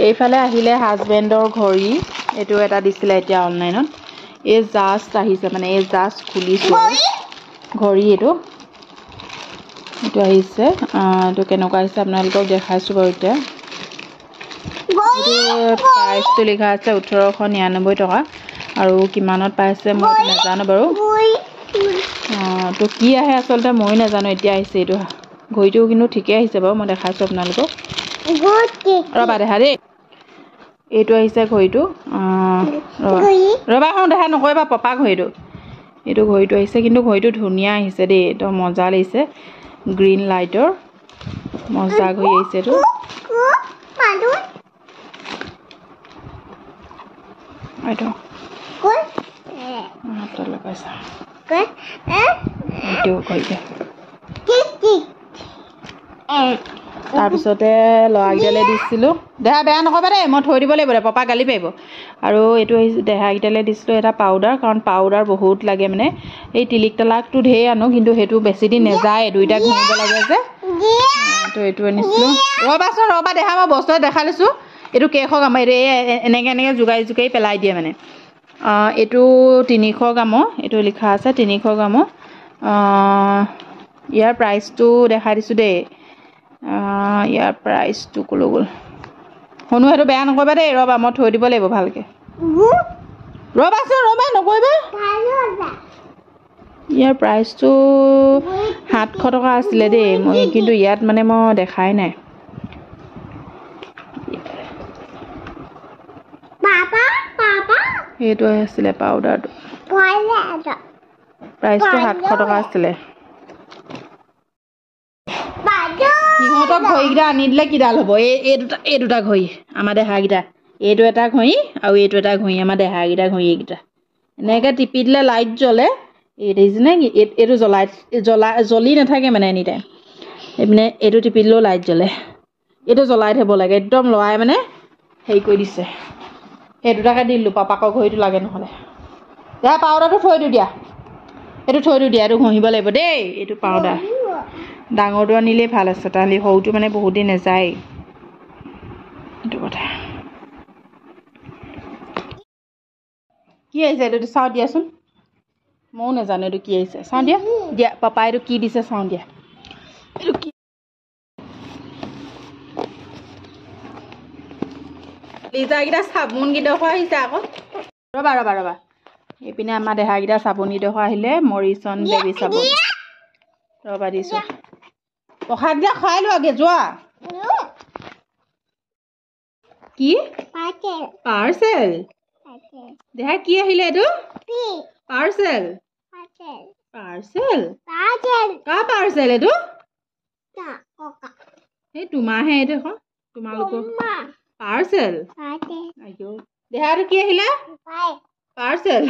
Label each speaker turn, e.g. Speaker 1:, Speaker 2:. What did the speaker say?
Speaker 1: এইফালে আহিলে হাজবেণ্ডৰ ঘড়ী এইটো এটা দিছিলে এতিয়া অনলাইনত এই জাষ্ট আহিছে মানে এই জাষ্ট খুলিছো ঘড়ী এইটো আহিছে এইটো কেনেকুৱা আহিছে আপোনালোকক দেখাইছো বাৰু এতিয়া প্ৰাইচটো লিখা আছে 1899 টকা আৰু কিমানত পাইছে মই নাজানো বাৰু তো কি আহে আচলতে মই নাজানো এতিয়া আহিছে এইটো ঘড়ীটো কিন্তু ঠিকে আহিছে বাৰু মই দেখাইছো আপোনালোকক ৰবা দেখা দেই এইটো আহিছে ঘড়ীটো ৰবা দেখা নকৰিবা পপা ঘড়ীটো এইটো ঘড়ীটো আহিছে কিন্তু ঘড়ীটো ধুনীয়া আহিছে দেই একদম মজা লাগিছে গ্ৰীণ লাইটৰ মজা ঘড়ী আহিছে এইটো এইটো লগাইছা এইটো ঘড়ীটো তাৰপিছতে ল'ৰাকেইটালৈ দিছিলোঁ দেহা বেয়া নকবা দেই মই থৈ দিব লাগিব দে পাপা গালি পাৰিব আৰু এইটো দেহাকেইটালৈ দিছিলোঁ এটা পাউডাৰ কাৰণ পাউডাৰ বহুত লাগে মানে এই তিলিক তালাকটো ঢেৰ আনো কিন্তু সেইটো বেছি দিন নাযায় দুইটা ঘঁহিব লাগে যে তো এইটো আনিছিলোঁ ৰ'বাচোন ৰ'বা দেহা মই বস্তু দেখাই লৈছোঁ এইটো কেইশ গ্ৰাম এনেকৈ জোকাৰি পেলাই দিয়ে মানে এইটো 300 গ্ৰামৰ এইটো লিখা আছে 300 গ্ৰামৰ ইয়াৰ প্ৰাইচটো দেখাই দিছোঁ দেই ইয়াৰ প্ৰাইচটো ক'লৈ গ'ল শুনো সেইটো বেয়া নকৰিবা দেই ৰ'বা মই থৈ দিব লাগিব ভালকৈ ৰ'বাচোন ৰ'বা নকৰিবা ইয়াৰ প্ৰাইচটো 700 টকা আছিলে দেই মই কিন্তু ইয়াত মানে মই দেখাই নাই সেইটো আছিলে পাউডাৰটো প্ৰাইচটো 700 টকা আছিলে সিহঁতক ঘড়ীকেইটা আনি দিলে কিডাল হ'ব এই দুটা ঘড়ী আমাৰ দেহাকেইটা এইটো এটা ঘড়ী আৰু এইটো এটা ঘড়ী আমাৰ দেহাকেইটা ঘড়ী এইকেইটা এনেকৈ টিপি দিলে লাইট জ্বলে এই দেখিছেনে এইটো জ্বলি নাথাকে মানে এনি টাইম এইপিনে এইটো টিপি দিলেও লাইট জ্বলে এইটো জ্বলাই থ'ব লাগে একদম লৰাই মানে হেৰি কৰি দিছে সেই দুটাকে দিলোঁ পাপাকৰ ঘড়ীটো লাগে নহ'লে দেহা পাউডাৰটো থৈ দিওঁ দিয়া এইটো থৈ দিওঁ দিয়া এইটো ঘঁহিব লাগিব দেই এইটো পাউডাৰ ডাঙৰটো আনিলেই ভাল আছে তাহালি সৰুটো মানে বহুত দিন নাযায় এইটো কথা কি আহিছে এইটো চাওঁ দিয়াচোন ময়ো নাজানো এইটো কি আহিছে চাওঁ দিয়া পাপাই এইটো কি দিছে চাওঁ দিয়া এইটো কি লিজাকেইটা চাবোনকেইডোখৰ আহিছে আকৌ ৰবা এইপিনে আমাৰ দেহাকেইটা চাবোনকেইডোখৰ আহিলে মৰিছন বেবী চাবোন ৰবা দিছোঁ প্ৰসাদকেইটা খুৱাই লোৱাগে যোৱা কি পাৰ্চেল দেহা কি আহিলে এইটো পাৰ্চেল কাৰ পাৰ্চেল এইটো এই তোমাৰহে এইটো এখন তোমালোকৰ পাৰ্চেল দেহাটো কি আহিলে পাৰ্চেল